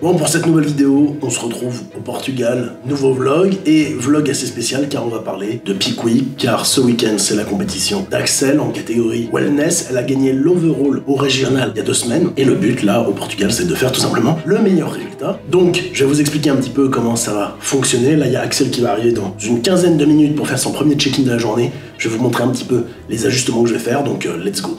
Bon, pour cette nouvelle vidéo, on se retrouve au Portugal, nouveau vlog, et vlog assez spécial car on va parler de Peak Week, car ce week-end c'est la compétition d'Axel en catégorie Wellness. Elle a gagné l'overall au régional il y a 2 semaines, et le but là au Portugal c'est de faire tout simplement le meilleur résultat. Donc je vais vous expliquer un petit peu comment ça va fonctionner. Là il y a Axel qui va arriver dans une quinzaine de minutes pour faire son premier check-in de la journée. Je vais vous montrer un petit peu les ajustements que je vais faire, donc let's go.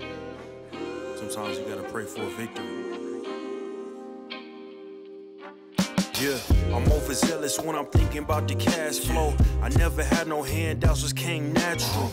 Yeah, I'm overzealous when I'm thinking about the cash flow. I never had no handouts, just came natural.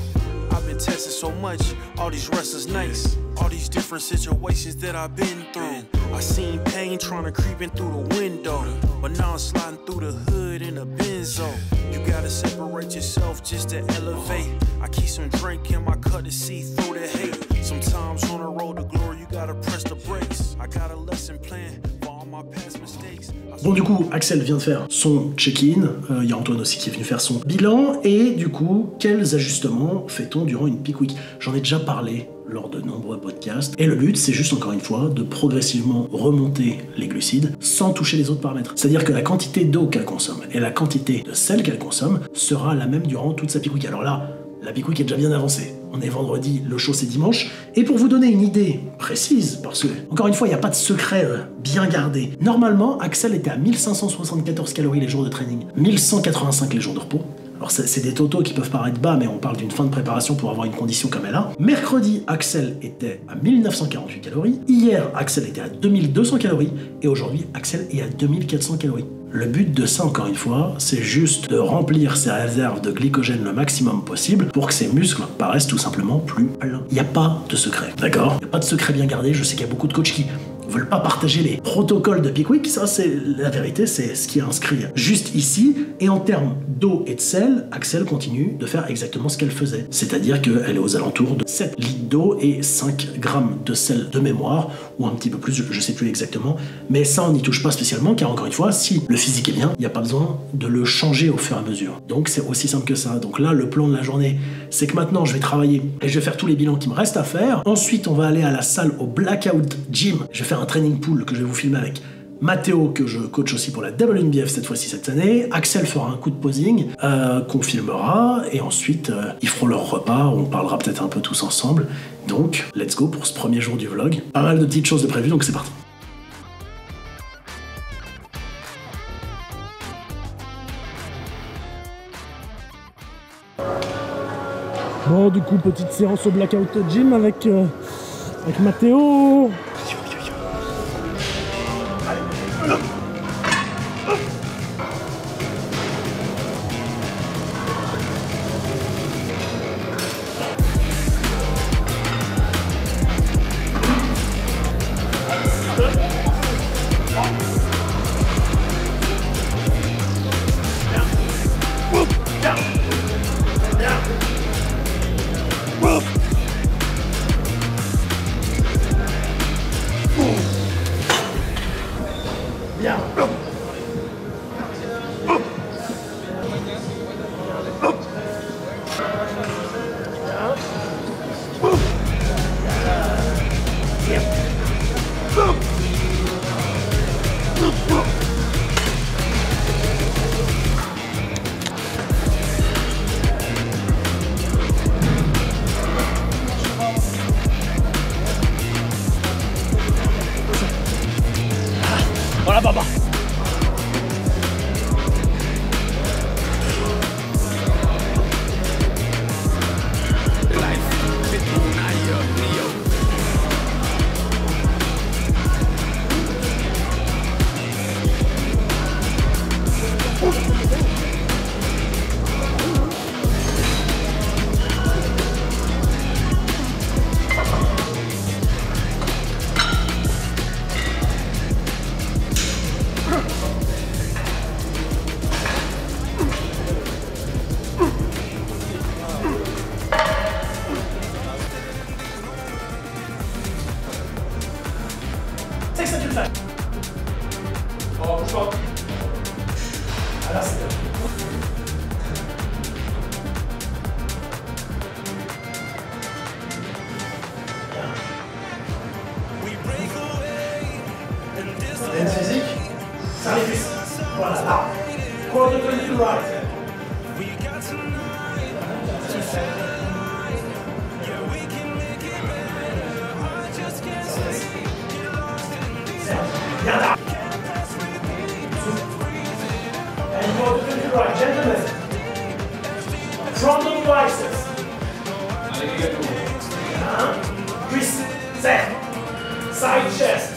I've been testing so much, all these wrestlers nice, all these different situations that I've been through. I seen pain trying to creep in through the window, but now I'm sliding through the hood in a Benzo. You gotta separate yourself just to elevate. I keep some drink in my cup to see through the hate. Sometimes on the road to glory, you gotta press the brakes. I got a lesson plan for all my past mistakes. Bon, du coup, Axel vient de faire son check-in, il y a Antoine aussi qui est venu faire son bilan, et du coup, quels ajustements fait-on durant une Peak Week? J'en ai déjà parlé lors de nombreux podcasts, et le but, c'est juste, encore une fois, de progressivement remonter les glucides sans toucher les autres paramètres. C'est-à-dire que la quantité d'eau qu'elle consomme et la quantité de sel qu'elle consomme sera la même durant toute sa Peak Week. Alors là, la Peak Week est déjà bien avancée. On est vendredi, le show c'est dimanche. Et pour vous donner une idée précise, parce que, encore une fois, il n'y a pas de secret bien gardé. Normalement, Axel était à 1574 calories les jours de training, 1185 les jours de repos. Alors c'est des totaux qui peuvent paraître bas, mais on parle d'une fin de préparation pour avoir une condition comme elle a. Mercredi, Axel était à 1948 calories. Hier, Axel était à 2200 calories. Et aujourd'hui, Axel est à 2400 calories. Le but de ça, encore une fois, c'est juste de remplir ses réserves de glycogène le maximum possible pour que ses muscles paraissent tout simplement plus pleins. Il n'y a pas de secret, d'accord? Il n'y a pas de secret bien gardé. Je sais qu'il y a beaucoup de coachs qui veulent pas partager les protocoles de Peak Week. Ça, c'est la vérité, c'est ce qui est inscrit juste ici. Et en termes d'eau et de sel, Axel continue de faire exactement ce qu'elle faisait. C'est-à-dire qu'elle est aux alentours de 7 litres d'eau et 5 grammes de sel de mémoire, ou un petit peu plus, je sais plus exactement. Mais ça, on n'y touche pas spécialement, car encore une fois, si le physique est bien, il n'y a pas besoin de le changer au fur et à mesure. Donc c'est aussi simple que ça. Donc là, le plan de la journée, c'est que maintenant, je vais travailler et je vais faire tous les bilans qui me restent à faire. Ensuite, on va aller à la salle, au Blackout Gym. Je vais faire un training pool que je vais vous filmer avec Mathéo, que je coach aussi pour la WNBF cette fois-ci cette année. Axel fera un coup de posing qu'on filmera, et ensuite ils feront leur repas, on parlera peut-être un peu tous ensemble. Donc let's go pour ce premier jour du vlog. Pas mal de petites choses de prévues, donc c'est parti. Bon, du coup, petite séance au Blackout Gym avec Mathéo. Voilà, papa. C'est que ça tu le fais. Oh, bouge pas. Ah là, c'est bien. Dance physique. to the right. And go to the right, gentlemen. From the devices. Twist, set, side chest.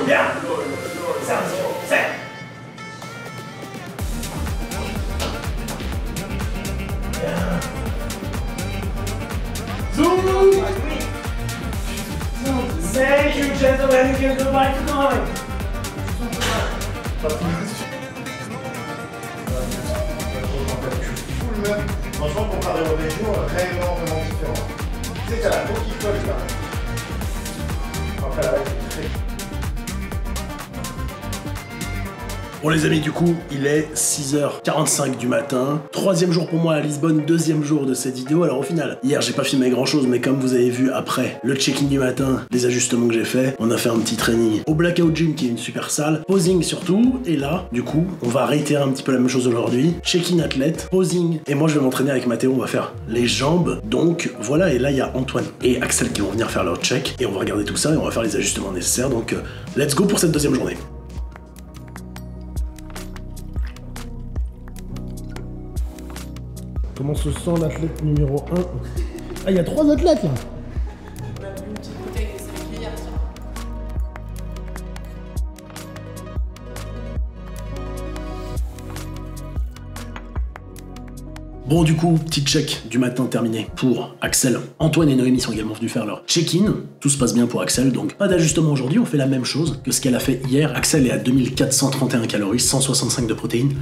Bien. Set. Zoom. Thank you, gentlemen. You can go back to nine. Franchement, comparé au région, réellement différent. Tu sais qu'il y a la peau qui colle là. Après, là, c'est très... Bon les amis, du coup, il est 6h45 du matin. Troisième jour pour moi à Lisbonne, deuxième jour de cette vidéo. Alors au final, hier j'ai pas filmé grand chose, mais comme vous avez vu après le check-in du matin, les ajustements que j'ai fait, on a fait un petit training au Blackout Gym qui est une super salle, posing surtout, et là, du coup, on va réitérer un petit peu la même chose aujourd'hui. Check-in athlète, posing, et moi je vais m'entraîner avec Mathéo, on va faire les jambes. Donc voilà, et là il y a Antoine et Axel qui vont venir faire leur check, et on va regarder tout ça et on va faire les ajustements nécessaires. Donc let's go pour cette deuxième journée. Comment se sent l'athlète numéro 1? Ah, il y a 3 athlètes là. Bon, du coup, petit check du matin terminé pour Axel. Antoine et Noémie sont également venus faire leur check-in. Tout se passe bien pour Axel, donc pas d'ajustement aujourd'hui. On fait la même chose que ce qu'elle a fait hier. Axel est à 2431 calories, 165 de protéines,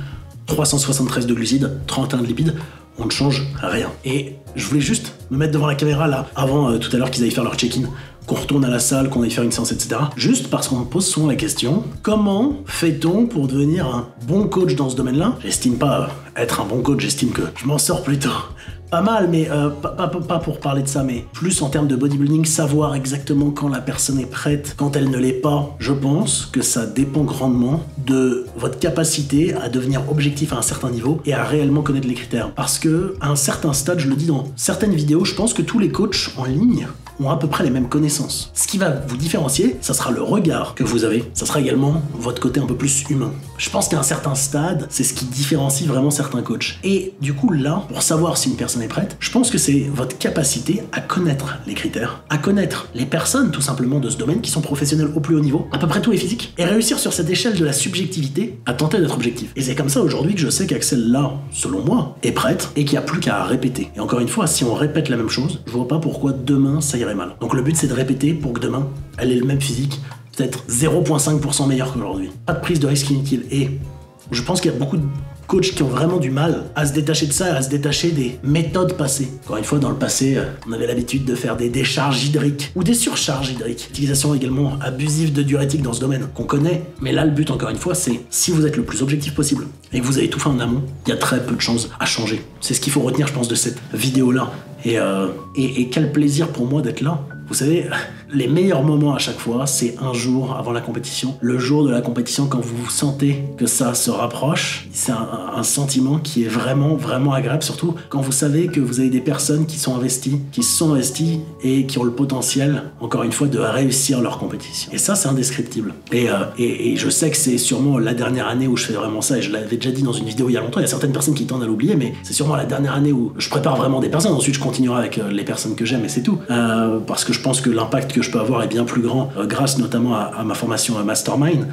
373 de glucides, 31 de lipides. On ne change rien. Et je voulais juste me mettre devant la caméra là, avant tout à l'heure qu'ils aillent faire leur check-in, qu'on retourne à la salle, qu'on aille faire une séance, etc. Juste parce qu'on me pose souvent la question, comment fait-on pour devenir un bon coach dans ce domaine-là? J'estime pas être un bon coach, j'estime que je m'en sors plutôt pas mal, mais pas pour parler de ça, mais plus en termes de bodybuilding, savoir exactement quand la personne est prête, quand elle ne l'est pas. Je pense que ça dépend grandement de votre capacité à devenir objectif à un certain niveau et à réellement connaître les critères. Parce que à un certain stade, je le dis dans certaines vidéos, je pense que tous les coachs en ligne ont à peu près les mêmes connaissances. Ce qui va vous différencier, ça sera le regard que vous avez, ça sera également votre côté un peu plus humain. Je pense qu'à un certain stade, c'est ce qui différencie vraiment certains coachs. Et du coup là, pour savoir si une personne est prête, je pense que c'est votre capacité à connaître les critères, à connaître les personnes tout simplement de ce domaine qui sont professionnels au plus haut niveau, à peu près tous les physiques, et réussir sur cette échelle de la subjectivité à tenter d'être objectif. Et c'est comme ça aujourd'hui que je sais qu'Axel là, selon moi, est prête et qu'il n'y a plus qu'à répéter. Et encore une fois, si on répète la même chose, je vois pas pourquoi demain ça irait mal. Donc le but c'est de répéter pour que demain, elle ait le même physique, peut-être 0,5% meilleur qu'aujourd'hui. Pas de prise de risque inutile. Et je pense qu'il y a beaucoup de coachs qui ont vraiment du mal à se détacher de ça, à se détacher des méthodes passées. Encore une fois, dans le passé, on avait l'habitude de faire des décharges hydriques ou des surcharges hydriques. Utilisation également abusive de diurétiques dans ce domaine qu'on connaît. Mais là, le but, encore une fois, c'est si vous êtes le plus objectif possible et que vous avez tout fait en amont, il y a très peu de chances à changer. C'est ce qu'il faut retenir, je pense, de cette vidéo-là. Et quel plaisir pour moi d'être là. Vous savez, les meilleurs moments à chaque fois, c'est un jour avant la compétition. Le jour de la compétition, quand vous sentez que ça se rapproche, c'est un sentiment qui est vraiment, vraiment agréable. Surtout quand vous savez que vous avez des personnes qui sont investies, et qui ont le potentiel, encore une fois, de réussir leur compétition. Et ça, c'est indescriptible. Et je sais que c'est sûrement la dernière année où je fais vraiment ça, et je l'avais déjà dit dans une vidéo il y a longtemps, il y a certaines personnes qui tendent à l'oublier, mais c'est sûrement la dernière année où je prépare vraiment des personnes. Ensuite, je continuerai avec les personnes que j'aime et c'est tout. Parce que je pense que l'impact que je peux avoir est bien plus grand grâce notamment à ma formation à Mastermind.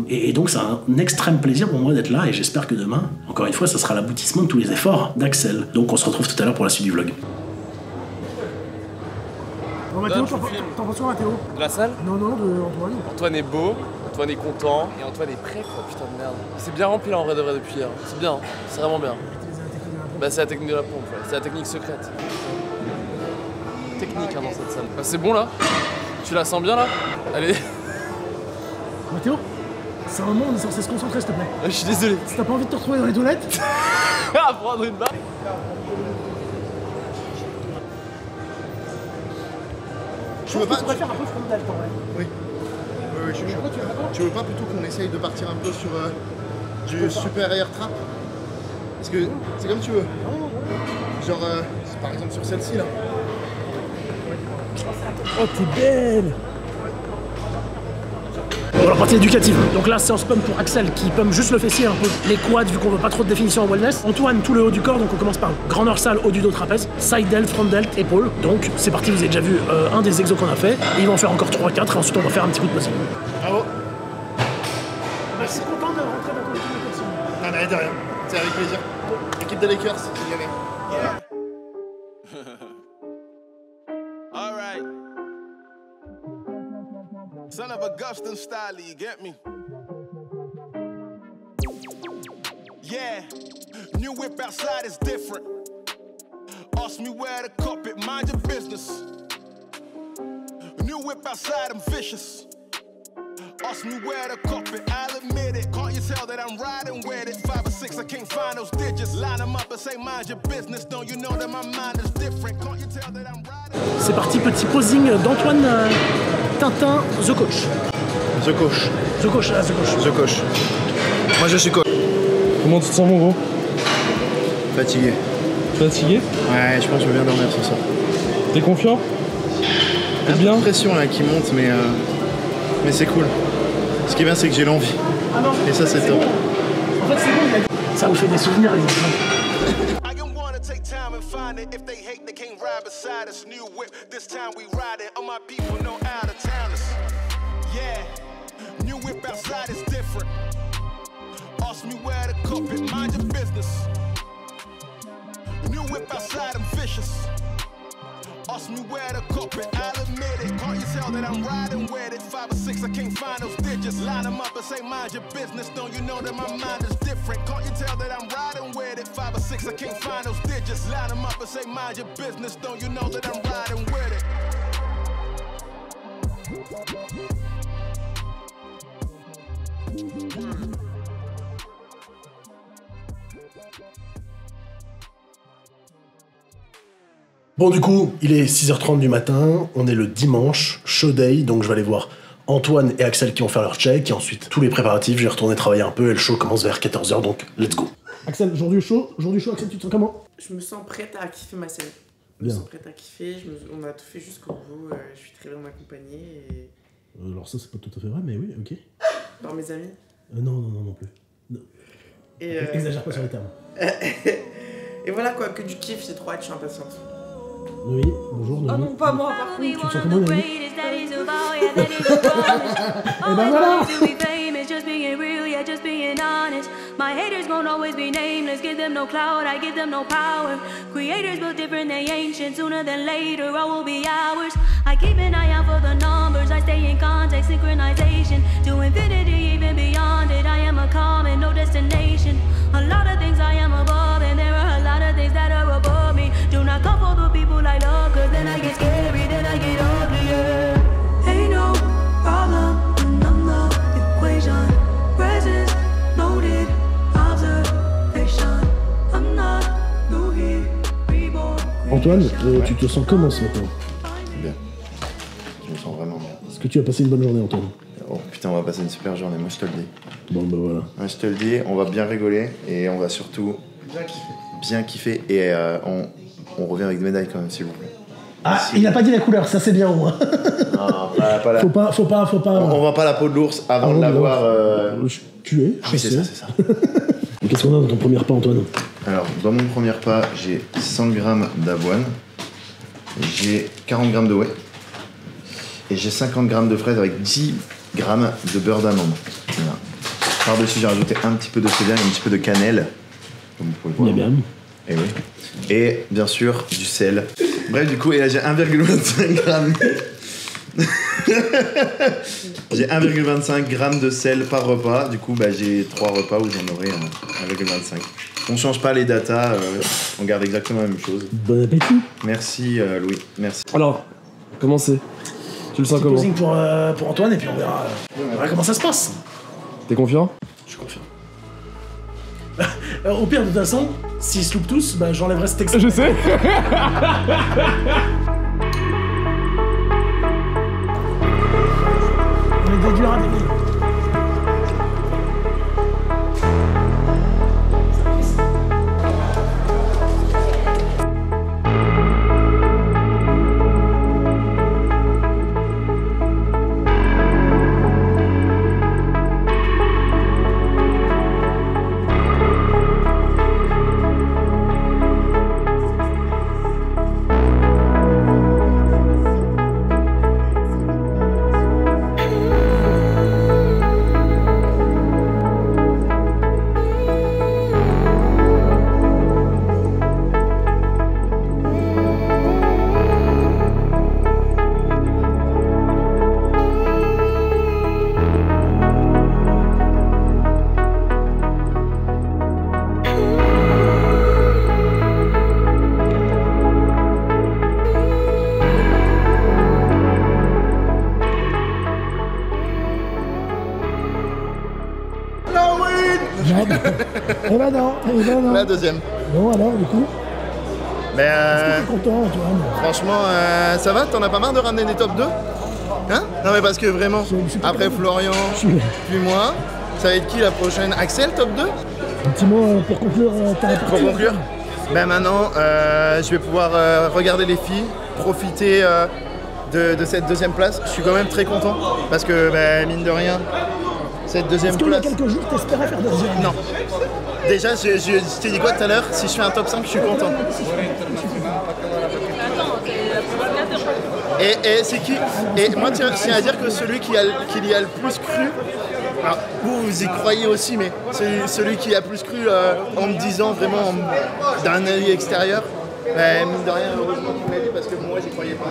Et donc c'est un extrême plaisir pour moi d'être là et j'espère que demain, encore une fois, ça sera l'aboutissement de tous les efforts d'Axel. Donc on se retrouve tout à l'heure pour la suite du vlog. Bon Mathéo, t'en penses quoi Mathéo? De la salle? Non, de Antoine. Antoine est beau, Antoine est content et Antoine est prêt quoi, putain de merde. C'est bien rempli là en vrai de vrai depuis hier. C'est bien, c'est vraiment bien. Bah c'est la technique de la pompe, ouais. C'est la technique secrète. Technique hein, dans cette salle. Bah, c'est bon là? Tu la sens bien là? Allez. Mathéo, c'est un moment où on est censé se concentrer s'il te plaît. Je suis désolé. Si t'as pas envie de te retrouver dans les toilettes à prendre une barre. Tu veux pas... On va faire un peu front delta, ouais. Oui. Oui, je suis chaud. Tu veux pas plutôt qu'on essaye de partir un peu sur du super air trap? Parce que c'est comme tu veux. Genre, par exemple sur celle-ci là. Oh, t'es belle! Bon, la partie éducative. Donc là, séance pump pour Axel qui pump juste le fessier un peu. Les quads, vu qu'on veut pas trop de définition en wellness. Antoine, tout le haut du corps, donc on commence par grand dorsal, haut du dos, trapèze, side delt, front delt, épaule. Donc c'est parti, vous avez déjà vu un des exos qu'on a fait. Et ils vont en faire encore 3-4 et ensuite on va faire un petit coup de posing. Bravo. Je suis content de rentrer dans ton équipe de coaching. Non mais de rien, c'est avec plaisir. Équipe de Lakers, c'est gagné. All right. Son of Augustin style, you get me? Yeah, new whip outside is different. Ask me where the carpet, mind your business. New whip outside, I'm vicious. Ask me where the carpet, I'll admit it. Can't you tell that I'm riding with it? 5 or 6, I can't find those digits. Line them up and say mind your business. Don't you know that my mind is different? Can't you tell that I'm riding? C'est parti, petit posing d'Antoine Tintin, The Coach. The coach. The Coach, là, The Coach. The coach. Moi je suis coach. Comment tu te sens, mon gros? Fatigué. Fatigué? Ouais, je pense que je vais bien dormir ce soir. T'es confiant? T'es bien? J'ai l'impression là qui monte, mais c'est cool. Ce qui est bien, c'est que j'ai l'envie. Ah non, Et ça, c'est top. En fait, c'est bon, il a dit. Ça vous fait des souvenirs, les enfants. I can wanna take time and find it. If they hate, they can't ride beside us. New whip, this time we riding. All my people know out of towners. Yeah, new whip outside is different. Ask me where the carpet, mind your business. New whip outside, I'm vicious. Ask me where the carpet, I'll admit it. Can't you tell that I'm riding with it? 5 or 6, I can't find those digits. Line them up and say mind your business. Don't you know that my mind is different? Can't you tell that I'm riding with it? 5 or 6, I can't find those digits. Line them up and say mind your business. Don't you know that I'm riding with it? Bon, du coup, il est 6h30 du matin, on est le dimanche, show day, donc je vais aller voir Antoine et Axel qui vont faire leur check, et ensuite tous les préparatifs, je vais retourner travailler un peu, et le show commence vers 14h, donc let's go. Axel, jour du show, Axel, tu te sens comment? Je me sens prête à kiffer ma scène. Je Bien. me sens prête à kiffer, on a tout fait jusqu'au bout, je suis très bien accompagné et... Alors ça, c'est pas tout à fait vrai, mais oui, ok. par mes amis. Non plus. Non. Et, Exagère pas sur les termes. et voilà quoi, que du kiff, j'ai trop hâte, je suis impatiente. Oui, bonjour, Ah Noémie. non, pas moi par contre. Tu te sens comment, Noémie? Et ben voilà. Just being real, yeah, just being honest. My haters won't always be nameless. Give them no clout, I give them no power. Creators built different, they ancient. Sooner than later, all will be ours. I keep an eye out for the numbers. I stay in contact, synchronization. To infinity, even beyond it. I am a calm and no destination. A lot of things I am above, and there are a lot of things that are above me. Do not come for the people I love, cause then I get scary, then I get uglier. Ain't no problem when I'm the equation. Presence noted, observation. I'm not new here, reborn. Antoine, tu te sens comment ce matin? Bien. Je me sens vraiment bien. Est-ce que tu as passé une bonne journée, Antoine? Oh putain, on va passer une super journée, moi je te le dis. Bon, bah voilà. Ouais, je te le dis, on va bien rigoler et on va surtout bien kiffer. Et on revient avec des médailles quand même, s'il vous plaît. Ah, il a pas dit la couleur, ça c'est bien au moins. Non, pas la... Faut pas. On vend pas la peau de l'ours avant de l'avoir... tué. Oui, c'est ça. Qu'est-ce qu'on a dans ton premier repas, Antoine? Alors, dans mon premier repas, j'ai 100 grammes d'avoine, j'ai 40 grammes de whey, et j'ai 50 grammes de fraises avec 10 grammes de beurre d'amande. Voilà. Par-dessus, j'ai rajouté un petit peu de céleri et un petit peu de cannelle, comme vous pouvez voir. Bien. Et oui. Et bien sûr, du sel. Bref, du coup, et là, j'ai 1,25 grammes. J'ai 1,25 grammes de sel par repas. Du coup, bah, j'ai 3 repas où j'en aurai 1,25. On change pas les datas, on garde exactement la même chose. Bon appétit. Merci Louis, merci. Alors, comment c'est? Tu le sens Petit comment? posing pour Antoine et puis on verra comment ça se passe. T'es confiant? Je suis confiant. Au pire, de toute façon, s'ils se loupent tous, bah, j'enlèverai cet extrait. Je sais. déduira des milliers. La deuxième. Bon alors du coup, Mais t'es content Antoine? franchement, ça va? T'en as pas marre de ramener des top 2? Hein? Non mais parce que vraiment, Je suis pas après content. Florian, puis moi, ça va être qui la prochaine? Axel, top 2? Un petit mot pour conclure ta partie. Pour conclure, ben maintenant, je vais pouvoir regarder les filles, profiter de cette deuxième place. Je suis quand même très content parce que, ben, mine de rien, cette deuxième Est-ce qu'il y a place... quelques jours t'espérais faire deuxième? Non. Déjà, je t'ai dit quoi tout à l'heure? Si je fais un top 5, je suis content. Et c'est qui? Et moi, tiens à dire que celui qui y a le plus cru, alors, vous y croyez aussi, mais celui qui a plus cru en me disant vraiment d'un œil extérieur, mine de rien, heureusement qu'il me l'a dit parce que moi, j'y croyais pas.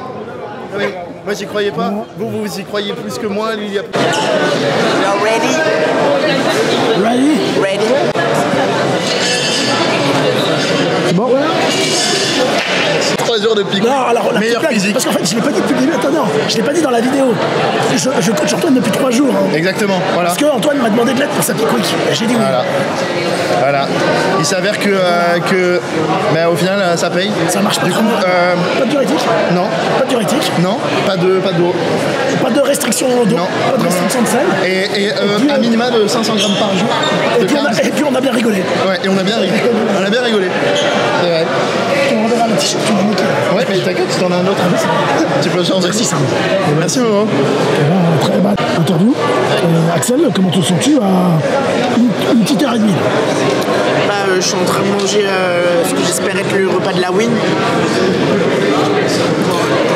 Ah oui, moi, j'y croyais pas. Vous y croyez plus que moi, lui, il y a plus. You're ready? Ready? Ready? C'est bon, ouais. 3 jours de pique. Non, alors la Meilleure petite blague, physique. parce qu'en fait, je l'ai pas dit depuis le début. Attends, non, je l'ai pas dit dans la vidéo. Je coach Antoine depuis 3 jours. Hein. Exactement, voilà. Parce que Antoine m'a demandé de l'aide pour sa pique quick. Et j'ai dit oui. Voilà. Il s'avère que mais au final, ça paye. Ça marche pas. Du coup, pas de diurétique? non, Pas de diurétique? non, pas d'eau. Pas de restriction d'eau? Non. Pas de restriction de sel? Et un minima de 500 grammes par jour. Et puis on a bien rigolé. Ouais, et on a bien rigolé. On a bien rigolé. C'est vrai. On enverra le t-shirt, tu m'as niqué. Ouais, mais t'inquiète, tu t'en as un autre. Tu peux changer. Merci, Sam. Merci, Momo. Très belle interview. Axel, comment te sens-tu à une petite heure et demie? Je suis en train de manger ce que j'espère être le repas de la win.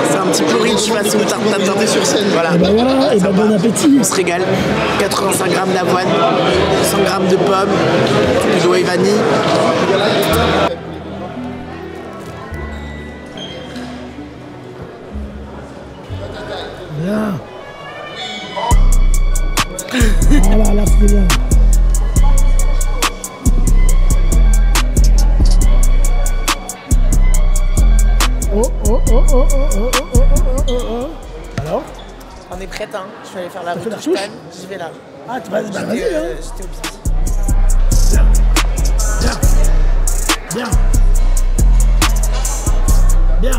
C'est un petit peu riche façon tarte sur scène. Voilà. Et ben voilà, et ben bon appétit. On se régale. 85 grammes d'avoine, 100 grammes de pommes, de whey vanille. Bien. Voilà, là c'était bien. Oh. Alors? On est prête, hein? Je vais aller faire la fait la retouche. retouche? J'y vais là. Ah, vas-y, hein. J'étais au pipi. Bien.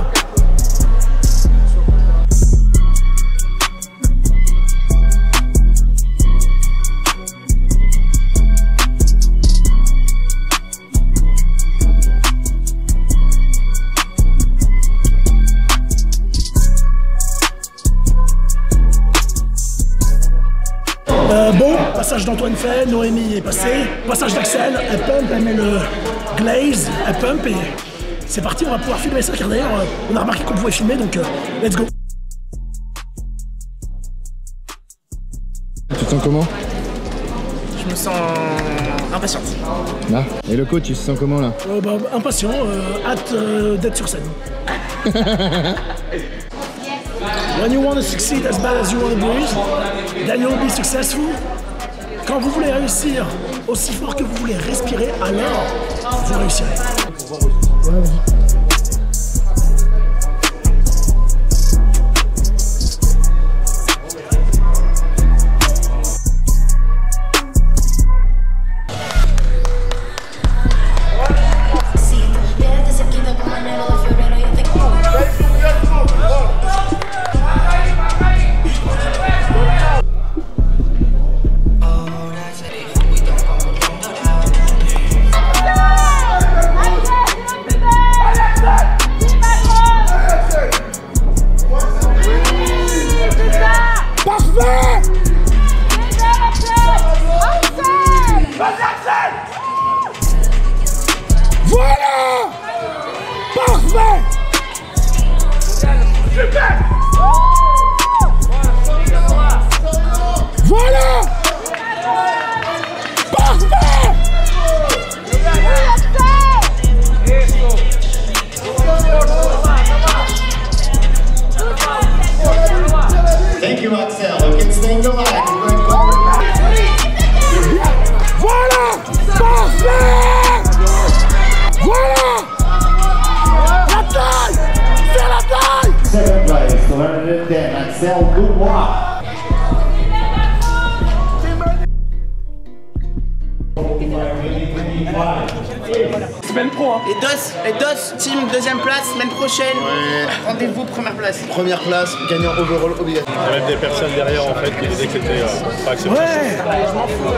Bon, passage d'Antoine fait, Noémie est passée, passage d'Axel, elle pump, elle met le glaze, elle pump et c'est parti, on va pouvoir filmer ça car d'ailleurs on a remarqué qu'on pouvait filmer donc let's go. Tu te sens comment? Je me sens impatiente. Là. Et le coach, tu te sens comment là? Impatient, hâte d'être sur scène. When you want to succeed as bad as you want to breathe, then you'll be successful. Quand vous voulez réussir aussi fort que vous voulez respirer, alors vous réussirez. Semaine pro, hein. Les DOS, team, deuxième place, semaine prochaine. Ouais. Rendez-vous, première place. Première place, gagnant overall obligatoire. Il y a même des personnes derrière en fait qui disaient que c'était pas acceptable. Ouais. Je m'en fous.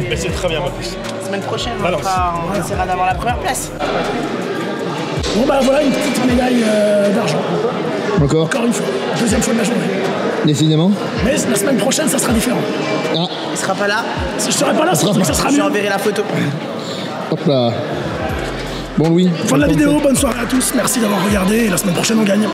Mais c'est très bien ma plus. Semaine prochaine, Balance. on essaiera d'avoir la première place. Bon bah voilà une petite médaille d'argent. Encore. Encore une fois. Deuxième fois de la journée. Décidément. Mais la semaine prochaine, ça sera différent. Ah, Il sera pas là. Si je serai pas là, ça sera Je mieux. lui enverrai la photo. hop là. Bon Louis. Fin de la vidéo, bonne soirée à tous. Merci d'avoir regardé et la semaine prochaine, on gagne.